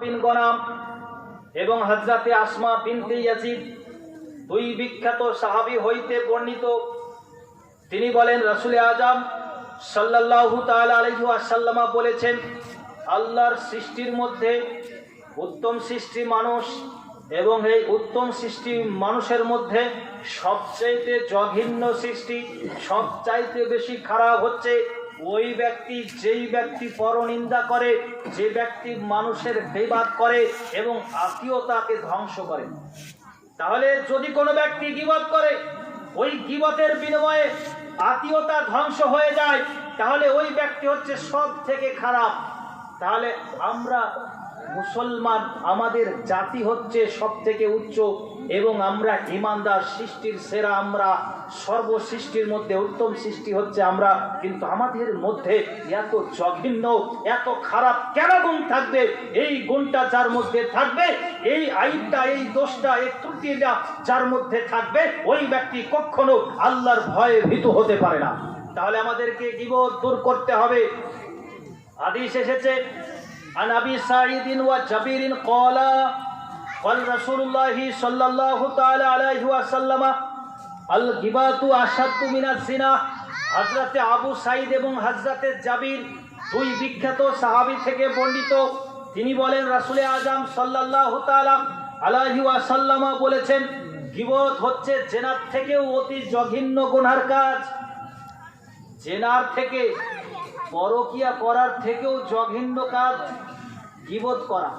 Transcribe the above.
বিন গনাম এবং হযরতে আসমা বিনতে ইয়াজিদ দুই বিখ্যাত সাহাবী হইতে বর্ণিত। তিনি বলেন, রাসূল আযম সাল্লাল্লাহু তাআলা আলাইহি ওয়াসাল্লাম বলেছেন, আল্লাহর সৃষ্টির মধ্যে উত্তম সৃষ্টি মানুষ, এবং এই উত্তম সৃষ্টি মানুষের মধ্যে সবচাইতে জঘন্য সৃষ্টি, সবচাইতে বেশি খারাপ হচ্ছে ওই ব্যক্তি যেই ব্যক্তি পরনিন্দা করে, যে ব্যক্তি মানুষের বিবাদ করে এবং আত্মীয়তাকে ধ্বংস করে। তাহলে যদি কোনো ব্যক্তি গীবত করে, ওই গীবতের বিনিময়ে আত্মীয়তা ধ্বংস হয়ে যায়, তাহলে ওই ব্যক্তি হচ্ছে সব থেকে খারাপ। তাহলে আমরা মুসলমান, আমাদের জাতি হচ্ছে সব থেকে উচ্চ এবং আমরা ঈমানদার, সৃষ্টির সেরা, আমরা সর্বসৃষ্টির মধ্যে উত্তম সৃষ্টি হচ্ছে আমরা, কিন্তু আমাদের মধ্যে এত জঘন্য, এত খারাপ কেন গুণ থাকবে? এই গুণটা যার মধ্যে থাকবে, এই আইবটা, এই দোষটা, এই ত্রুটিটা যার মধ্যে থাকবে, ওই ব্যক্তি কখনো আল্লাহর ভয়ে ভীত হতে পারে না। তাহলে আমাদেরকে গীবত দূর করতে হবে। হাদিস এসেছে, عن أبي سعيد وجابر قال قال رسول الله صلى الله تعالى عليه وسلم الغيبة أشد من الزنا। হযরতে আবু সাঈদ এবং হযরতে জাবির দুই বিখ্যাত সাহাবী থেকে বর্ণিত। তিনি বলেন, রাসূল আযম সাল্লাল্লাহু তাআলা আলাইহি ওয়াসাল্লাম বলেছেন, গীবত হচ্ছে জেনার থেকেও অতি জঘন্য গুনার কাজ। জেনার থেকে, পরকিয়া করার থেকেও জঘন্য কাজ গীবত করা।